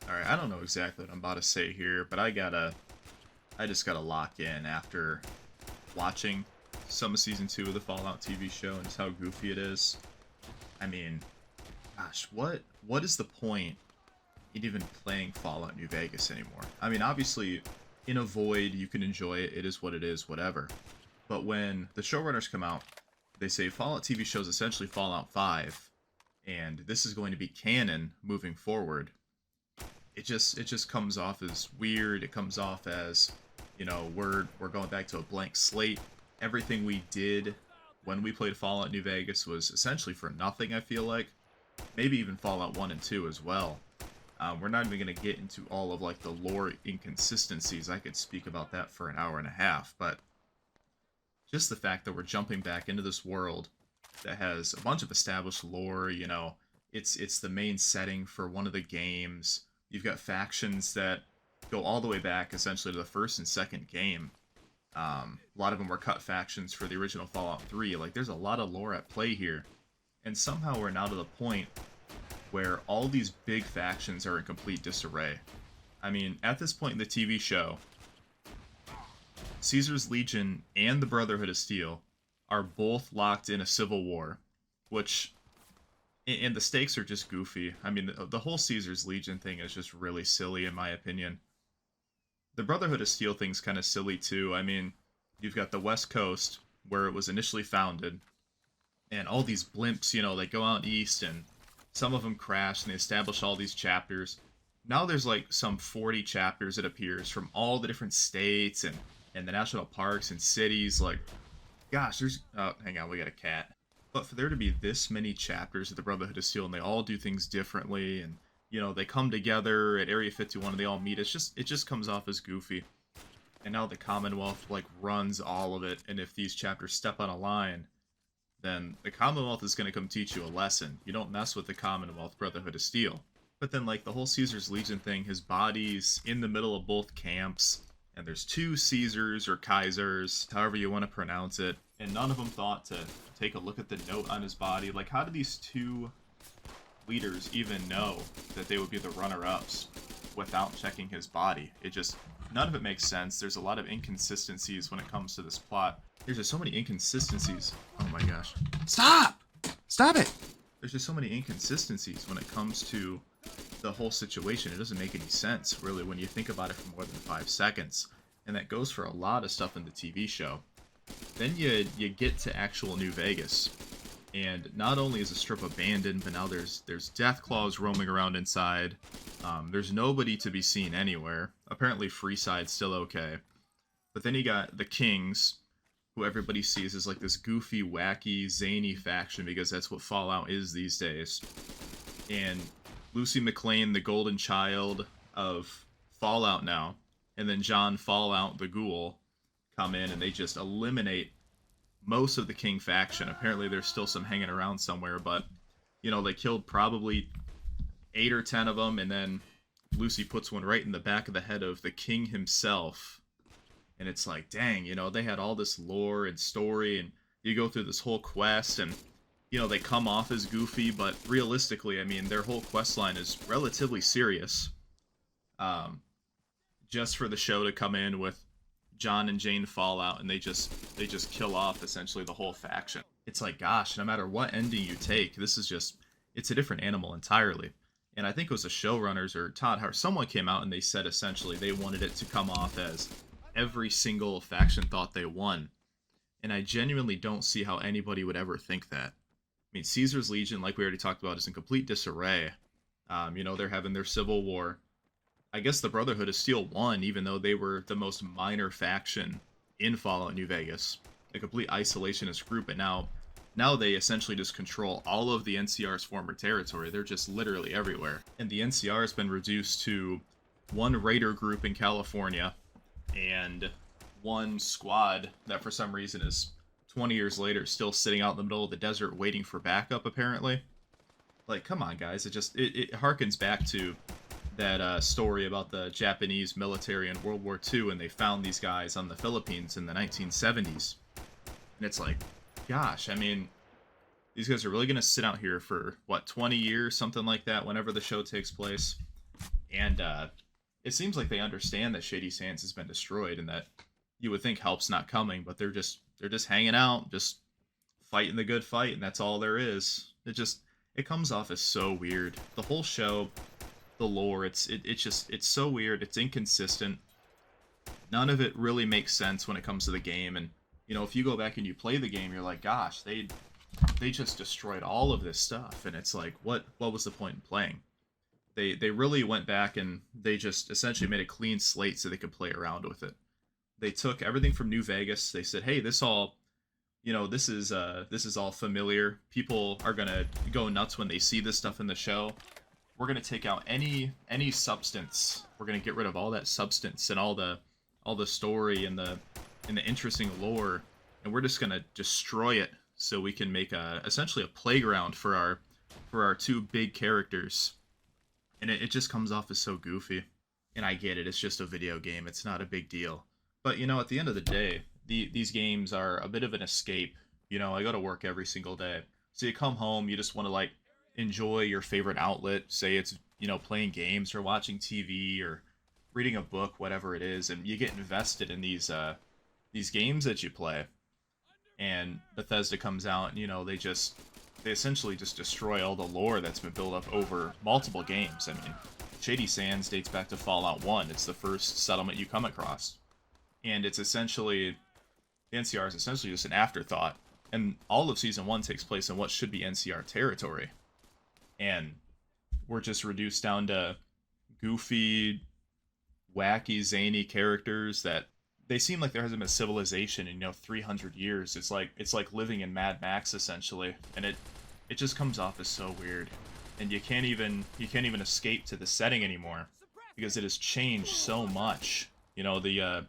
Alright, I don't know exactly what I'm about to say here, but I just gotta lock in after watching some of Season 2 of the Fallout TV show and just how goofy it is. I mean, gosh, what is the point in even playing Fallout New Vegas anymore? I mean, obviously, in a void, you can enjoy it, it is what it is, whatever. But when the showrunners come out, they say Fallout TV show is essentially Fallout 5, and this is going to be canon moving forward. It just comes off as weird. It comes off as, we're going back to a blank slate. Everything we did when we played Fallout New Vegas was essentially for nothing, I feel like. Maybe even Fallout 1 and 2 as well. We're not even going to get into all of like the lore inconsistencies. I could speak about that for an hour and a half, but just the fact that we're jumping back into this world that has a bunch of established lore, it's the main setting for one of the games. You've got factions that go all the way back essentially to the first and second game. A lot of them were cut factions for the original Fallout 3. Like, there's a lot of lore at play here. And somehow we're now to the point where all these big factions are in complete disarray. I mean, at this point in the TV show, Caesar's Legion and the Brotherhood of Steel are both locked in a civil war, which, and the stakes are just goofy. I mean, the whole Caesar's Legion thing is just really silly, in my opinion. The Brotherhood of Steel thing's kind of silly, too. I mean, you've got the West Coast, where it was initially founded, and all these blimps, they go out east, and some of them crash, and they establish all these chapters. Now there's, like, some 40 chapters, it appears, from all the different states, and the national parks and cities. Like, gosh, there's... Oh, hang on, we got a cat. But for there to be this many chapters of the Brotherhood of Steel, and they all do things differently, and, they come together at Area 51 and they all meet, it just comes off as goofy. And now the Commonwealth, like, runs all of it, and if these chapters step on a line, then the Commonwealth is going to come teach you a lesson. You don't mess with the Commonwealth, Brotherhood of Steel. But then, like, the whole Caesar's Legion thing, his body's in the middle of both camps, and there's two Caesars, or Kaisers, however you want to pronounce it, and none of them thought to take a look at the note on his body. Like, how did these two leaders even know that they would be the runner-ups without checking his body? None of it makes sense. There's a lot of inconsistencies when it comes to this plot. There's just so many inconsistencies. Oh my gosh. Stop! Stop it! There's just so many inconsistencies when it comes to the whole situation. It doesn't make any sense, really, when you think about it for more than 5 seconds. And that goes for a lot of stuff in the TV show. Then you get to actual New Vegas, and not only is the strip abandoned, but now there's Deathclaws roaming around inside. There's nobody to be seen anywhere. Apparently Freeside's still okay. But then you got the Kings, who everybody sees as like this goofy, wacky, zany faction, because that's what Fallout is these days. And Lucy McLean, the golden child of Fallout now, and then John Fallout the Ghoul come in, and they just eliminate most of the King faction. Apparently there's still some hanging around somewhere, but, they killed probably 8 or 10 of them, and then Lucy puts one right in the back of the head of the King himself. And it's like, dang, they had all this lore and story, and you go through this whole quest, and, they come off as goofy, but realistically, I mean, their whole quest line is relatively serious. Just for the show to come in with John and Jane Fallout, and they just kill off essentially the whole faction. It's like, gosh, no matter what ending you take, it's a different animal entirely. And I think it was the showrunners or Todd Howard, someone came out and they said essentially they wanted it to come off as every single faction thought they won. And I genuinely don't see how anybody would ever think that. I mean, Caesar's Legion, like we already talked about, is in complete disarray. They're having their civil war. I guess the Brotherhood of Steel won, even though they were the most minor faction in Fallout New Vegas. A complete isolationist group, and now they essentially just control all of the NCR's former territory. They're just literally everywhere. And the NCR has been reduced to one raider group in California, and one squad that for some reason is 20 years later still sitting out in the middle of the desert waiting for backup, apparently. Like, come on, guys. It harkens back to that story about the Japanese military in World War II, and they found these guys on the Philippines in the 1970s. And it's like, gosh, I mean, these guys are really going to sit out here for, 20 years, something like that, whenever the show takes place. And it seems like they understand that Shady Sands has been destroyed, and that you would think help's not coming, but they're just hanging out, just fighting the good fight, and that's all there is. It comes off as so weird. The whole show, the lore, it's so weird. It's inconsistent. None of it really makes sense when it comes to the game. And if you go back and you play the game, you're like, gosh, they just destroyed all of this stuff, and it's like, what was the point in playing? They really went back and they just essentially made a clean slate so they could play around with it. They took everything from New Vegas. They said, hey, this is all familiar. People are gonna go nuts when they see this stuff in the show. We're gonna take out any substance. We're gonna get rid of all that substance and all the story and the interesting lore, and we're just gonna destroy it so we can make essentially a playground for our two big characters. And it just comes off as so goofy. And I get it, it's just a video game, it's not a big deal. But at the end of the day, these games are a bit of an escape. I go to work every single day. So you come home, you just want to like enjoy your favorite outlet, say it's, playing games or watching TV or reading a book, whatever it is, and you get invested in these games that you play. And Bethesda comes out and they essentially just destroy all the lore that's been built up over multiple games. I mean, Shady Sands dates back to Fallout 1. It's the first settlement you come across. And it's essentially, the NCR is essentially just an afterthought. And all of Season 1 takes place in what should be NCR territory. And we're just reduced down to goofy, wacky, zany characters that they seem like there hasn't been civilization in 300 years. It's like living in Mad Max essentially, and it just comes off as so weird, and you can't even escape to the setting anymore because it has changed so much. The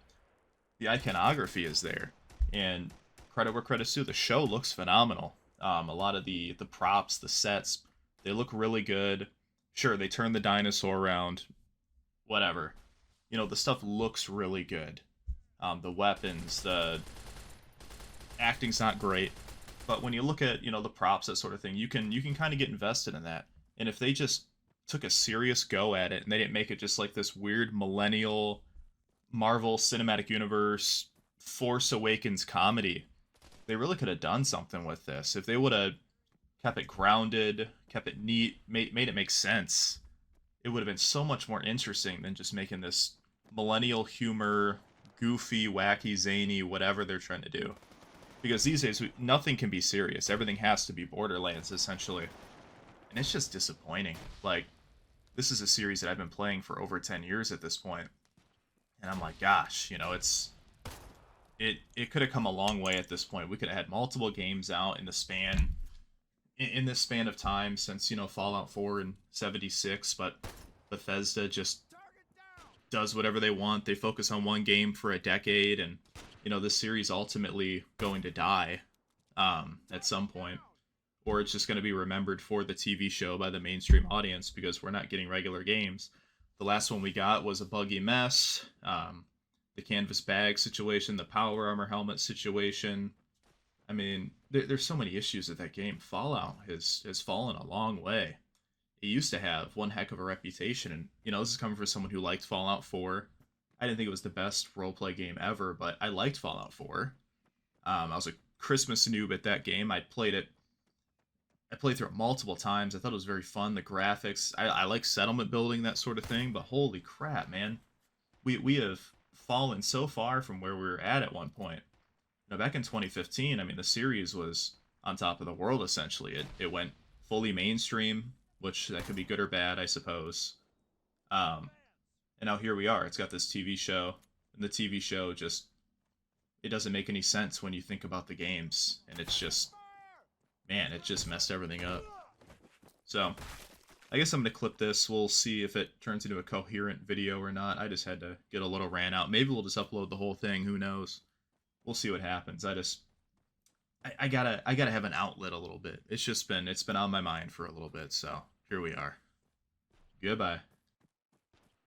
iconography is there, and credit where credit's due. The show looks phenomenal. A lot of the props, the sets, they look really good. Sure, they turned the dinosaur around, whatever. The stuff looks really good. The weapons, the acting's not great, but when you look at the props, that sort of thing, you can kind of get invested in that. And if they just took a serious go at it and they didn't make it just like this weird millennial Marvel Cinematic Universe Force Awakens comedy, they really could have done something with this. If they would have kept it grounded, kept it neat, made it make sense, it would have been so much more interesting than just making this millennial humor, goofy, wacky, zany, whatever they're trying to do. Because these days, nothing can be serious. Everything has to be Borderlands, essentially. And it's just disappointing. Like, this is a series that I've been playing for over 10 years at this point. And I'm like, gosh, it could have come a long way at this point. We could have had multiple games out in this span of time since, Fallout 4 and 76, but Bethesda just does whatever they want. They focus on one game for a decade, and this series ultimately going to die at some point, or it's just going to be remembered for the TV show by the mainstream audience because we're not getting regular games. The last one we got was a buggy mess. The canvas bag situation, the power armor helmet situation. I mean, there's so many issues with that game. Fallout has fallen a long way. It used to have one heck of a reputation, and this is coming from someone who liked Fallout 4. I didn't think it was the best roleplay game ever, but I liked Fallout 4. I was a Christmas noob at that game. I played through it multiple times. I thought it was very fun. The graphics, I like settlement building, that sort of thing, but holy crap, man. We have fallen so far from where we were at one point. Back in 2015, I mean, the series was on top of the world, essentially. It went fully mainstream, which that could be good or bad, I suppose. And now here we are. It's got this TV show, and the TV show it doesn't make any sense when you think about the games, and it's just, man, it just messed everything up. So, I guess I'm going to clip this. We'll see if it turns into a coherent video or not. I just had to get a little rant out. Maybe we'll just upload the whole thing. Who knows? We'll see what happens. I gotta have an outlet a little bit. It's been on my mind for a little bit, so here we are. Goodbye.